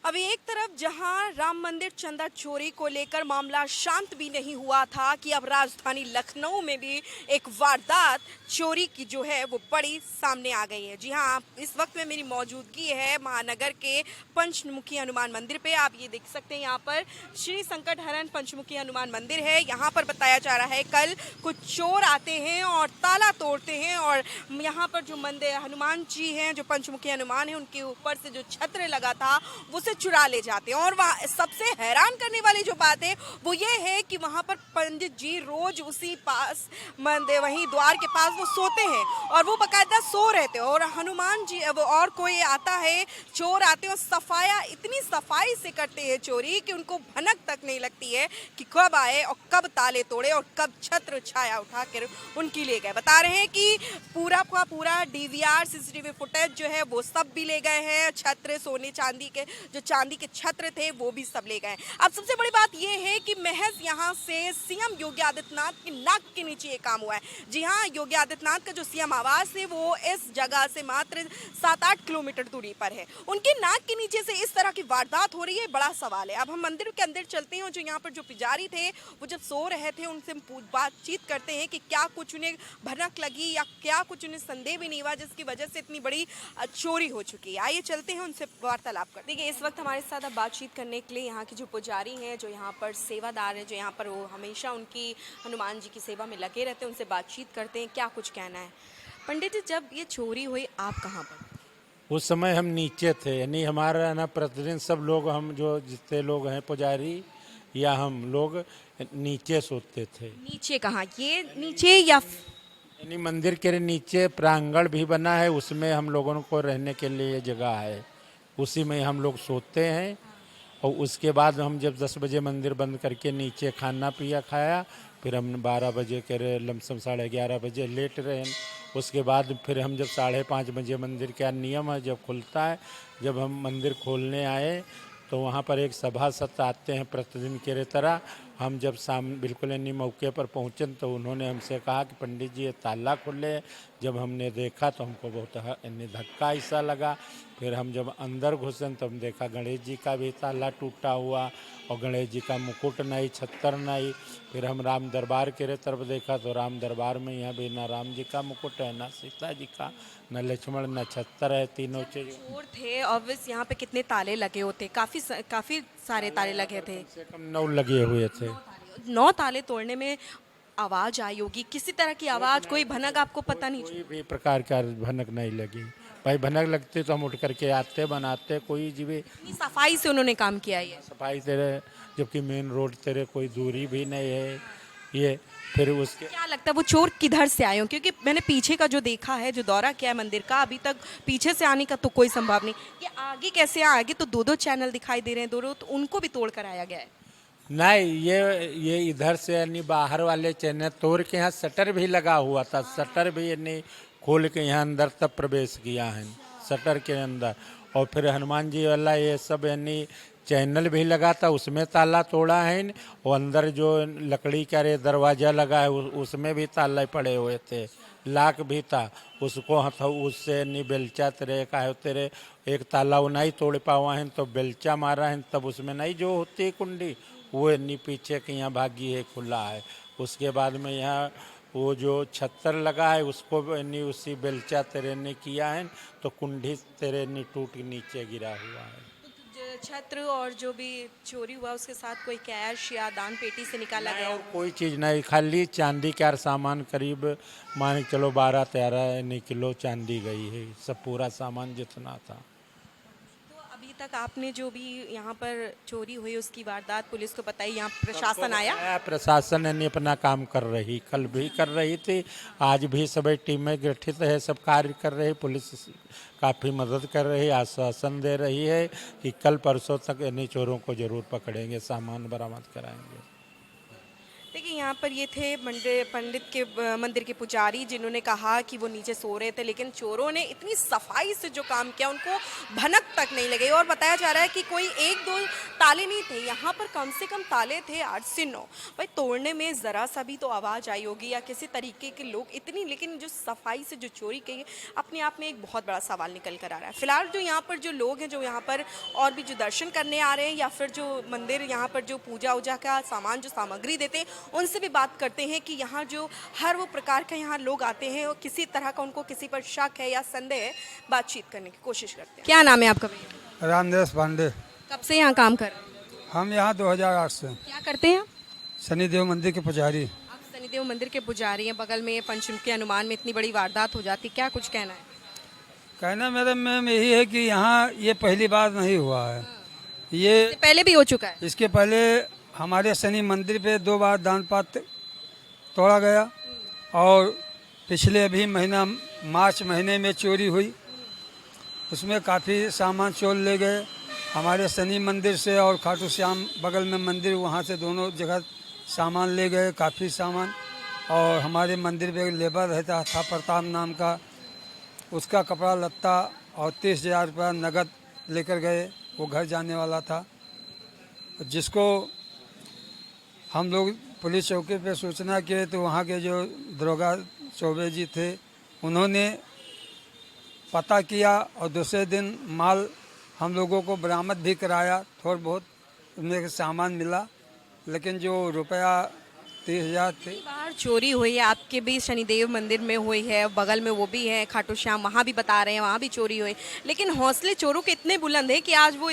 अभी एक तरफ जहां राम मंदिर चंदा चोरी को लेकर मामला शांत भी नहीं हुआ था कि अब राजधानी लखनऊ में भी एक वारदात चोरी की जो है वो बड़ी सामने आ गई है। जी हां, इस वक्त में मेरी मौजूदगी है महानगर के पंचमुखी हनुमान मंदिर पे। आप ये देख सकते हैं, यहाँ पर श्री संकट हरण पंचमुखी हनुमान मंदिर है। यहाँ पर बताया जा रहा है कल कुछ चोर आते हैं और ताला तोड़ते हैं और यहाँ पर जो मंदिर हनुमान जी हैं, जो पंचमुखी हनुमान है, उनके ऊपर से जो छत्र लगा था वो से चुरा ले जाते हैं। और वहाँ सबसे हैरान करने वाली जो बात है वो ये है कि वहाँ पर पंडित जी रोज उसी पास मंदिर वहीं द्वार के पास वो सोते हैं और वो बकायदा सो रहे थे। और हनुमान जी अब और कोई आता है, चोर आते हैं और सफाया इतनी सफाई से करते हैं चोरी कि उनको भनक तक नहीं लगती है कि कब आए और कब ताले तोड़े और कब छत्र छाया उठा कर उनकी ले गए। बता रहे हैं कि पूरा का पूरा डीवीआर सीसीटीवी फुटेज जो है वो सब भी ले गए हैं। छत्र, सोने चांदी के जो चांदी के छत्र थे वो भी सब ले गए। अब सबसे बड़ी बात ये है कि महज यहाँ से सीएम योगी आदित्यनाथ की नाक के नीचे ये काम हुआ है। जी हाँ, योगी आदित्यनाथ का जो सीएम आवास है वो इस जगह से मात्र 7-8 किलोमीटर दूरी पर है। उनकी नाक के नीचे से इस तरह की वारदात हो रही है, बड़ा सवाल है। अब हम मंदिर के अंदर चलते हैं और जो यहाँ पर जो पुजारी थे वो जब सो रहे थे उनसे बातचीत करते हैं कि क्या कुछ उन्हें भनक लगी या क्या कुछ उन्हें संदेह भी नहीं हुआ जिसकी वजह से इतनी बड़ी चोरी हो चुकी है। आइए चलते हैं उनसे वार्तालाप करते हैं। देखिए, इस वक्त हमारे साथ अब बातचीत करने के लिए यहाँ की जो पुजारी हैं, जो यहाँ पर सेवादार हैं, जो यहाँ पर वो हमेशा उनकी हनुमान जी की सेवा में लगे रहते हैं, उनसे बातचीत करते हैं। क्या कुछ कहना है पंडित जी? जब ये चोरी हुई आप कहाँ पर? उस समय हम नीचे थे, यानी हमारा ना प्रतिदिन सब लोग, हम जो जितने लोग हैं पुजारी या हम लोग नीचे सोते थे। नीचे कहाँ? ये नीचे या यानी मंदिर के नीचे प्रांगण भी बना है, उसमें हम लोगों को रहने के लिए जगह है, उसी में हम लोग सोते हैं। और उसके बाद हम जब 10 बजे मंदिर बंद करके नीचे खाना पिया खाया, फिर हम 12 बजे के रहे, लमसम 11:30 बजे लेट रहे। उसके बाद फिर हम जब 5:30 बजे मंदिर का नियम है जब खुलता है, जब हम मंदिर खोलने आए तो वहाँ पर एक सभासद आते हैं प्रतिदिन की तरह। हम जब बिल्कुल यानी मौके पर पहुँचे तो उन्होंने हमसे कहा कि पंडित जी ये ताला खुले। जब हमने देखा तो हमको बहुत यानी धक्का ऐसा लगा। फिर हम जब अंदर घुसे तो हम देखा गणेश जी का भी ताला टूटा हुआ और गणेश जी का मुकुट नहीं, छत्तर नहीं। फिर हम राम दरबार के तरफ देखा तो राम दरबार में यहाँ भी ना राम जी का मुकुट है, ना सीता जी का, न लक्ष्मण, न छत्तर है, तीनों चीज। चोर थे ऑब्वियस, यहाँ पे कितने ताले लगे होते? काफी सारे ताले लगे थे। कम से कम 9 लगे हुए थे। 9 ताले तोड़ने में आवाज आई होगी, किसी तरह की आवाज, कोई भनक आपको पता नहीं कोई चली? भी प्रकार का भनक नहीं लगी। भाई भनक लगती तो हम उठ करके आते, बनाते, कोई जी भी इतनी सफाई से उन्होंने काम किया ये। सफाई तेरे, जबकि मेन रोड तेरे कोई दूरी भी नहीं है ये। फिर उसके क्या लगता है वो चोर किधर से आए हो? क्योंकि मैंने पीछे का जो देखा है, जो दौरा किया है मंदिर का, अभी तक पीछे से आने का तो कोई संभव नहीं। ये आगे कैसे आए? आगे तो 2-2 चैनल दिखाई दे रहे हैं, दोनों, तो उनको भी तोड़ कर आया गया है। नहीं, ये इधर से यानी बाहर वाले चैनल तोड़ के, यहाँ शटर भी लगा हुआ था, शटर भी यानी खोल के यहाँ अंदर तक प्रवेश किया है शटर के अंदर। और फिर हनुमान जी वाला ये सब यानी चैनल भी लगा था, उसमें ताला तोड़ा है। और अंदर जो लकड़ी का रे दरवाज़ा लगा है उसमें भी ताले पड़े हुए थे, लाक भी था, उसको उससे यानी बेलचा तेरे का है तेरे एक ताला वो नहीं तोड़ पावा है तो बेलचा मारा है, तब उसमें नहीं जो होती है कुंडी वो यानी पीछे के यहाँ भागी है, खुला है। उसके बाद में यहाँ वो जो छत्तर लगा है उसको यानी उसी बेलचा तेरे ने किया है तो कुंडी तेरे ने टूट के नीचे गिरा हुआ है। छत्र और जो भी चोरी हुआ उसके साथ कोई कैश या दान पेटी से निकाला नहीं, गया? और कोई चीज़ नहीं, खाली चांदी का सामान करीब मान के चलो 12-13 किलो चांदी गई है, सब पूरा सामान जितना था। तो अभी तक आपने जो भी यहाँ पर चोरी हुई उसकी वारदात पुलिस को बताई, यहाँ प्रशासन आया? प्रशासन यानी अपना काम कर रही, कल भी कर रही थी, आज भी सभी टीमें गठित है, सब कार्य कर रही। पुलिस काफ़ी मदद कर रही, आश्वासन दे रही है कि कल परसों तक यानी चोरों को जरूर पकड़ेंगे, सामान बरामद कराएंगे। देखिए यहाँ पर ये थे पंडित के मंदिर के पुजारी, जिन्होंने कहा कि वो नीचे सो रहे थे, लेकिन चोरों ने इतनी सफाई से जो काम किया उनको भनक तक नहीं लगी। और बताया जा रहा है कि कोई एक दो ताले नहीं थे, यहाँ पर कम से कम ताले थे 8 से 9। भाई तोड़ने में ज़रा सा भी तो आवाज़ आई होगी या किसी तरीके के लोग इतनी, लेकिन जो सफाई से जो चोरी की है अपने आप में एक बहुत बड़ा सवाल निकल कर आ रहा है। फिलहाल जो यहाँ पर जो लोग हैं, जो यहाँ पर और भी जो दर्शन करने आ रहे हैं या फिर जो मंदिर यहाँ पर जो पूजा उजा का सामान जो सामग्री देते हैं, उनसे भी बात करते हैं कि यहाँ जो हर वो प्रकार के यहाँ लोग आते हैं और किसी तरह का उनको किसी पर शक है या संदेह है, बातचीत करने की कोशिश करते हैं। क्या नाम है आपका भैया? रामदेव पांडे। कब से यहाँ काम कर रहे हैं? हम यहाँ 2008 से क्या करते हैं? शनिदेव मंदिर के पुजारी। आप शनिदेव मंदिर के पुजारी हैं, बगल में पंचम के हनुमान में इतनी बड़ी वारदात हो जाती, क्या कुछ कहना है? कहना मेरा मैम यही है कि यहाँ ये पहली बार नहीं हुआ है, ये इससे पहले भी हो चुका है। इसके पहले हमारे शनि मंदिर पे 2 बार दान पात्र तोड़ा गया और पिछले अभी महीना मार्च महीने में चोरी हुई, उसमें काफ़ी सामान चोर ले गए हमारे शनि मंदिर से और खाटू श्याम बगल में मंदिर, वहाँ से दोनों जगह सामान ले गए, काफ़ी सामान। और हमारे मंदिर पे एक लेबर रहता था प्रताप नाम का, उसका कपड़ा लत्ता और 30,000 रुपया नगद लेकर गए, वो घर जाने वाला था, जिसको हम लोग पुलिस चौकी पे सूचना किए तो वहाँ के जो दरोगा चौबे जी थे उन्होंने पता किया और दूसरे दिन माल हम लोगों को बरामद भी कराया, थोड़ा बहुत उनमें सामान मिला, लेकिन जो रुपया 30,000 थे। बाहर चोरी हुई है, आपके भी शनिदेव मंदिर में हुई है, बगल में वो भी है खाटू श्याम, वहाँ भी बता रहे हैं वहाँ भी चोरी हुई, लेकिन हौसले चोरों के इतने बुलंद है कि आज वो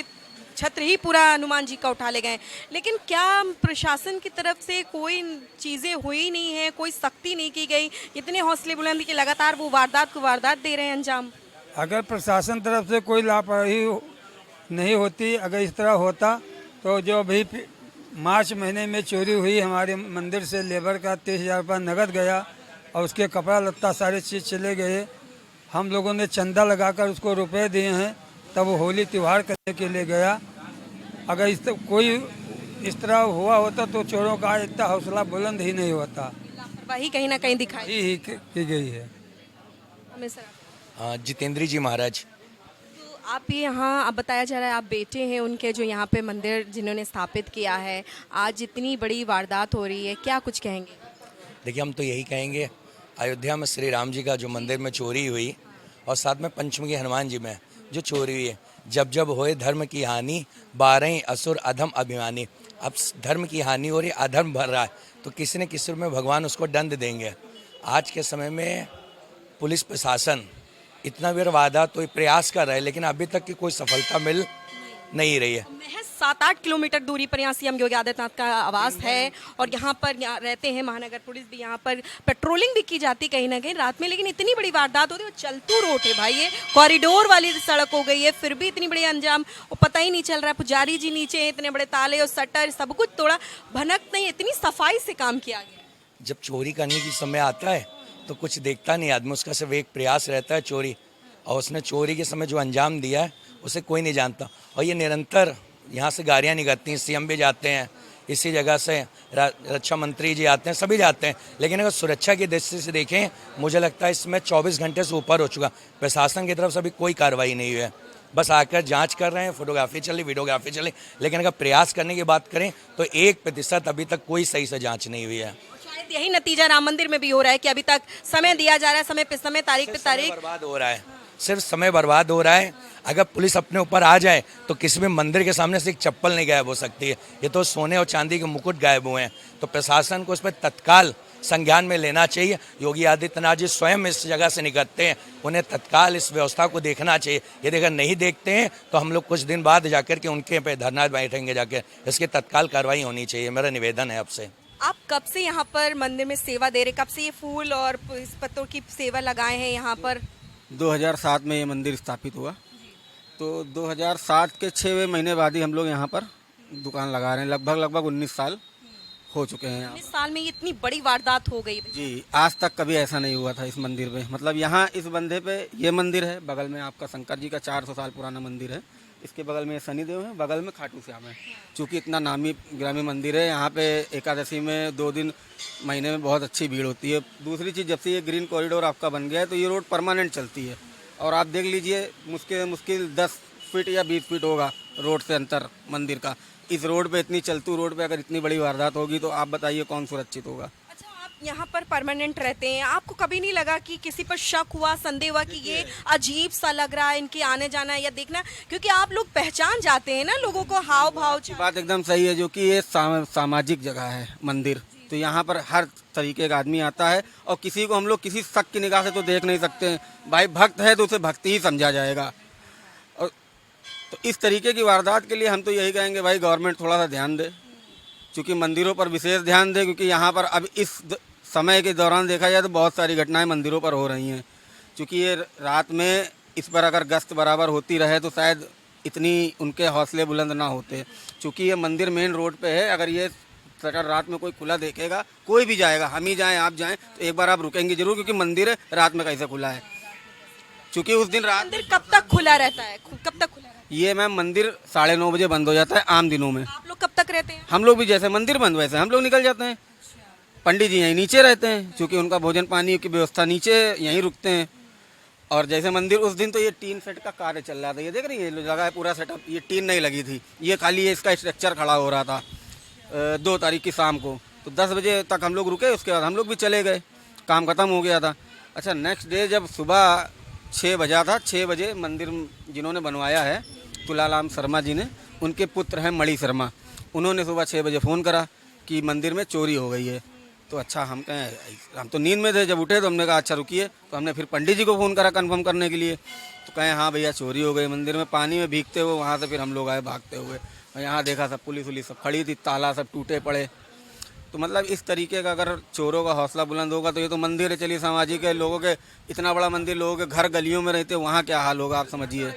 छत्र ही पूरा हनुमान जी का उठा ले गए। लेकिन क्या प्रशासन की तरफ से कोई चीज़ें हुई नहीं है, कोई सख्ती नहीं की गई? इतने हौसले बुलंद कि लगातार वो वारदात को वारदात दे रहे हैं अंजाम। अगर प्रशासन तरफ से कोई लापरवाही नहीं होती, अगर इस तरह होता तो जो अभी मार्च महीने में चोरी हुई हमारे मंदिर से लेबर का 30,000 रुपया नगद गया और उसके कपड़ा लत्ता सारे चीज़ चले गए, हम लोगों ने चंदा लगाकर उसको रुपए दिए हैं, तब वो होली त्यौहार करने के लिए गया। अगर कोई इस तरह हुआ होता तो चोरों का इतना हौसला बुलंद ही नहीं होता। लापरवाही कहीं ना कहीं दिखाई ही की गई है। हमें सर हाँ, जितेंद्री जी महाराज। तो आप ये यहाँ, अब बताया जा रहा है आप बेटे हैं उनके, जो यहाँ पे मंदिर जिन्होंने स्थापित किया है, आज इतनी बड़ी वारदात हो रही है, क्या कुछ कहेंगे? देखिए, हम तो यही कहेंगे, अयोध्या में श्री राम जी का जो मंदिर में चोरी हुई और साथ में पंचमुखी हनुमान जी में जो चोरी हुई है, जब जब होए धर्म की हानि 12 असुर अधम अभिमानी। अब धर्म की हानि हो रही, अधर्म भर रहा है, तो किसी न किसी में भगवान उसको दंड देंगे। आज के समय में पुलिस प्रशासन इतना भी वारदात तो प्रयास कर रहा है, लेकिन अभी तक की कोई सफलता मिल नहीं रही है। महज 7-8 किलोमीटर दूरी पर यहाँ सीएम योगी आदित्यनाथ का आवास है और यहाँ पर रहते हैं महानगर पुलिस भी, यहाँ पर पेट्रोलिंग भी की जाती कहीं ना कहीं रात में, लेकिन इतनी बड़ी वारदात होती है। चलतू रोड है भाई, ये कॉरिडोर वाली सड़क हो गई है, फिर भी इतनी बड़ी अंजाम वो पता ही नहीं चल रहा है। पुजारी जी नीचे हैं, इतने बड़े ताले और शटर सब कुछ तोड़ा, भनक नहीं, इतनी सफाई से काम किया गया। जब चोरी करने की समय आता है तो कुछ देखता नहीं आदमी, उसका सिर्फ एक प्रयास रहता है चोरी, और उसने चोरी के समय जो अंजाम दिया है उसे कोई नहीं जानता। और ये निरंतर यहाँ से गाड़ियाँ निकलती हैं, सीएम भी जाते हैं इसी जगह से, रक्षा मंत्री जी आते हैं, सभी जाते हैं, लेकिन अगर सुरक्षा की दृष्टि से देखें, मुझे लगता है इसमें 24 घंटे से ऊपर हो चुका। प्रशासन की तरफ से अभी कोई कार्रवाई नहीं हुई है, बस आकर जांच कर रहे हैं, फोटोग्राफी चली, वीडियोग्राफी चली, लेकिन अगर प्रयास करने की बात करें तो 1% अभी तक कोई सही से जाँच नहीं हुई है। शायद यही नतीजा राम मंदिर में भी हो रहा है कि अभी तक समय दिया जा रहा है, समय पे समय, तारीख पे तारीख, बर्बाद हो रहा है, सिर्फ समय बर्बाद हो रहा है। अगर पुलिस अपने ऊपर आ जाए तो किसी भी मंदिर के सामने से एक चप्पल नहीं गायब हो सकती है, ये तो सोने और चांदी के मुकुट गायब हुए हैं। तो प्रशासन को इस पर तत्काल संज्ञान में लेना चाहिए। योगी आदित्यनाथ जी स्वयं इस जगह से निकलते हैं, उन्हें तत्काल इस व्यवस्था को देखना चाहिए। यदि अगर नहीं देखते हैं तो हम लोग कुछ दिन बाद जाकर के उनके पे धरना बैठेंगे, जाकर इसकी तत्काल कार्रवाई होनी चाहिए, मेरा निवेदन है आपसे। आप कब से यहाँ पर मंदिर में सेवा दे रहे, कब से ये फूल और पत्तों की सेवा लगाए हैं यहाँ पर? 2007 में ये मंदिर स्थापित हुआ, तो 2007 के 6वें महीने बाद ही हम लोग यहाँ पर दुकान लगा रहे हैं। लगभग 19 साल हो चुके हैं यहाँ। 19 साल में ये इतनी बड़ी वारदात हो गई जी, आज तक कभी ऐसा नहीं हुआ था इस मंदिर पे। मतलब यहाँ इस बंधे पे ये मंदिर है, बगल में आपका शंकर जी का 400 साल पुराना मंदिर है, इसके बगल में शनिदेव है, बगल में खाटू श्याम है। चूँकि इतना नामी ग्रामी मंदिर है, यहाँ पे एकादशी में 2 दिन महीने में बहुत अच्छी भीड़ होती है। दूसरी चीज़, जब से ये ग्रीन कॉरिडोर आपका बन गया है तो ये रोड परमानेंट चलती है। और आप देख लीजिए, मुश्किल 10 फीट या 20 फीट होगा रोड से अंतर मंदिर का। इस रोड पे, इतनी चलतू रोड पे अगर इतनी बड़ी वारदात होगी तो आप बताइए कौन सुरक्षित होगा। अच्छा, आप यहाँ पर परमानेंट रहते हैं, आपको कभी नहीं लगा कि किसी पर शक हुआ, संदेह हुआ कि ये अजीब सा लग रहा है, इनके आने जाना या देखना, क्योंकि आप लोग पहचान जाते हैं ना लोगों को, हाव भाव। बात एकदम सही है, जो कि ये सामाजिक जगह है मंदिर, तो यहाँ पर हर तरीके का आदमी आता है और किसी को हम लोग किसी शक की निगाह से तो देख नहीं सकते हैं। भाई भक्त है तो उसे भक्ति ही समझा जाएगा। और तो इस तरीके की वारदात के लिए हम तो यही कहेंगे, भाई गवर्नमेंट थोड़ा सा ध्यान दे, क्योंकि मंदिरों पर विशेष ध्यान दे, क्योंकि यहाँ पर अब इस समय के दौरान देखा जाए तो बहुत सारी घटनाएं मंदिरों पर हो रही हैं। क्योंकि ये रात में इस पर अगर गश्त बराबर होती रहे तो शायद इतनी उनके हौसले बुलंद ना होते। क्योंकि ये मंदिर मेन रोड पे है, अगर ये शटर रात में कोई खुला देखेगा, कोई भी जाएगा, हम ही जाएं आप जाएं, तो एक बार आप रुकेंगे जरूर, क्योंकि मंदिर है, रात में कैसे खुला है। क्योंकि उस दिन रात मंदिर कब तक खुला रहता है, कब तक खुला रहता ये मैम मंदिर 9:30 बजे बंद हो जाता है आम दिनों में। है? आप लोग कब तक रहते हैं? हम लोग भी जैसे मंदिर बंद वैसे हम लोग निकल जाते हैं। पंडित जी यहीं नीचे रहते हैं, क्योंकि उनका भोजन पानी की व्यवस्था नीचे, यहीं रुकते हैं। और जैसे मंदिर उस दिन तो ये टीन सेट का कार्य चल रहा था, ये देख रही है लगा है पूरा सेटअप, ये टीन नहीं लगी थी, ये खाली ये इसका स्ट्रक्चर खड़ा हो रहा था 2 तारीख की शाम को। तो 10 बजे तक हम लोग रुके, उसके बाद हम लोग भी चले गए, काम खत्म हो गया था। अच्छा, नेक्स्ट डे जब सुबह 6 बजा था, 6 बजे मंदिर जिन्होंने बनवाया है तुलाराम शर्मा जी ने, उनके पुत्र हैं मणि शर्मा, उन्होंने सुबह 6 बजे फ़ोन करा कि मंदिर में चोरी हो गई है। तो अच्छा, हम कहें, हम तो नींद में थे, जब उठे तो हमने कहा अच्छा रुकिए, तो हमने फिर पंडित जी को फ़ोन करा कंफर्म करने के लिए। तो कहें हाँ भैया चोरी हो गई मंदिर में, पानी में भीगते हुए वहाँ से फिर हम लोग आए भागते हुए। और यहाँ देखा सब पुलिस वुलिस सब खड़ी थी, ताला सब टूटे पड़े। तो मतलब इस तरीके का अगर चोरों का हौसला बुलंद होगा तो ये तो मंदिर है, चलिए सामाजिक है, लोगों के इतना बड़ा मंदिर, लोगों के घर गलियों में रहते, वहाँ क्या हाल होगा आप समझिए।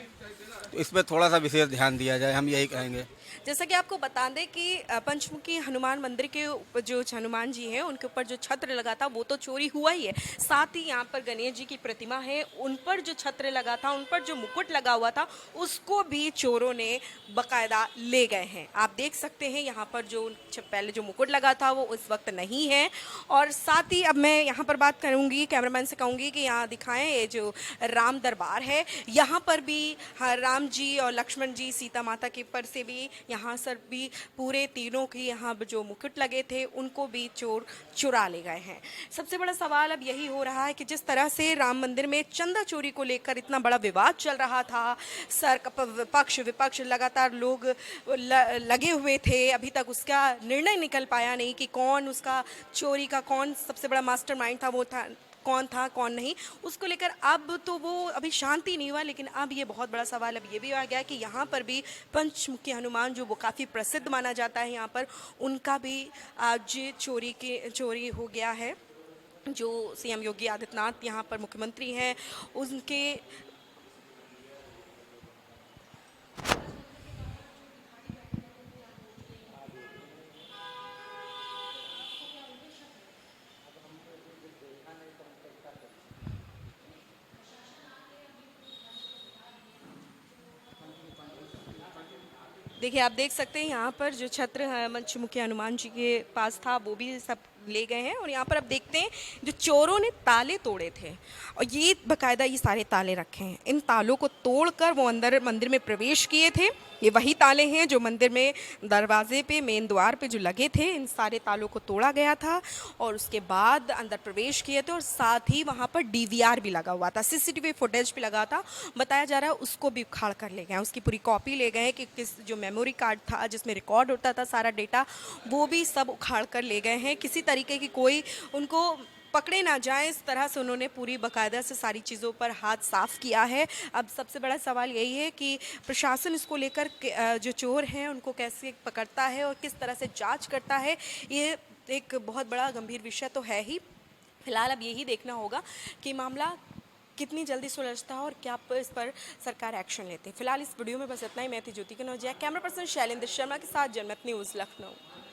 तो इस पर थोड़ा सा विशेष ध्यान दिया जाए, हम यही कहेंगे। जैसा कि आपको बता दें कि पंचमुखी हनुमान मंदिर के ऊपर जो हनुमान जी हैं उनके ऊपर जो छत्र लगा था वो तो चोरी हुआ ही है, साथ ही यहाँ पर गणेश जी की प्रतिमा है, उन पर जो छत्र लगा था, उन पर जो मुकुट लगा हुआ था, उसको भी चोरों ने बकायदा ले गए हैं। आप देख सकते हैं यहाँ पर जो पहले जो मुकुट लगा था वो उस वक्त नहीं है। और साथ ही अब मैं यहाँ पर बात करूँगी, कैमरामैन से कहूँगी कि यहाँ दिखाएं ये जो राम दरबार है, यहाँ पर भी राम जी और लक्ष्मण जी, सीता माता के पर से भी यहाँ सर भी पूरे तीनों के यहाँ जो मुकुट लगे थे उनको भी चोर चुरा ले गए हैं। सबसे बड़ा सवाल अब यही हो रहा है कि जिस तरह से राम मंदिर में चंदा चोरी को लेकर इतना बड़ा विवाद चल रहा था, पक्ष विपक्ष लगातार लोग लगे हुए थे, अभी तक उसका निर्णय निकल पाया नहीं कि कौन उसका चोरी का कौन सबसे बड़ा मास्टरमाइंड था, वो था कौन था कौन नहीं, उसको लेकर अब तो वो अभी शांति नहीं हुआ। लेकिन अब ये बहुत बड़ा सवाल अब ये भी आ गया कि यहाँ पर भी पंचमुखी हनुमान जो वो काफ़ी प्रसिद्ध माना जाता है, यहाँ पर उनका भी आज चोरी हो गया है। जो सीएम योगी आदित्यनाथ यहाँ पर मुख्यमंत्री हैं, उनके देखिए, आप देख सकते हैं यहाँ पर जो छत्र पंचमुखी हनुमान जी के पास था वो भी सब ले गए हैं। और यहाँ पर आप देखते हैं जो चोरों ने ताले तोड़े थे और ये बकायदा ये सारे ताले रखे हैं, इन तालों को तोड़कर वो अंदर मंदिर में प्रवेश किए थे। ये वही ताले हैं जो मंदिर में दरवाजे पे, मेन द्वार पे जो लगे थे, इन सारे तालों को तोड़ा गया था और उसके बाद अंदर प्रवेश किए थे। और साथ ही वहाँ पर डीवीआर भी लगा हुआ था, सीसीटीवी फुटेज भी लगा था, बताया जा रहा है उसको भी उखाड़ कर ले गए, उसकी पूरी कॉपी ले गए कि किस जो मेमोरी कार्ड था जिसमें रिकॉर्ड होता था सारा डेटा, वो भी सब उखाड़ कर ले गए हैं। किसी तरीके की कोई उनको पकड़े ना जाए, इस तरह से उन्होंने पूरी बाकायदा से सारी चीज़ों पर हाथ साफ किया है। अब सबसे बड़ा सवाल यही है कि प्रशासन इसको लेकर जो चोर हैं उनको कैसे पकड़ता है और किस तरह से जांच करता है, ये एक बहुत बड़ा गंभीर विषय तो है ही। फिलहाल अब यही देखना होगा कि मामला कितनी जल्दी सुलझता है और क्या इस पर सरकार एक्शन लेती है। फिलहाल इस वीडियो में बस इतना ही। मैं थी ज्योति कनौजिया, कैमरा पर्सन शैलेंद्र शर्मा के साथ जनमत न्यूज़ लखनऊ।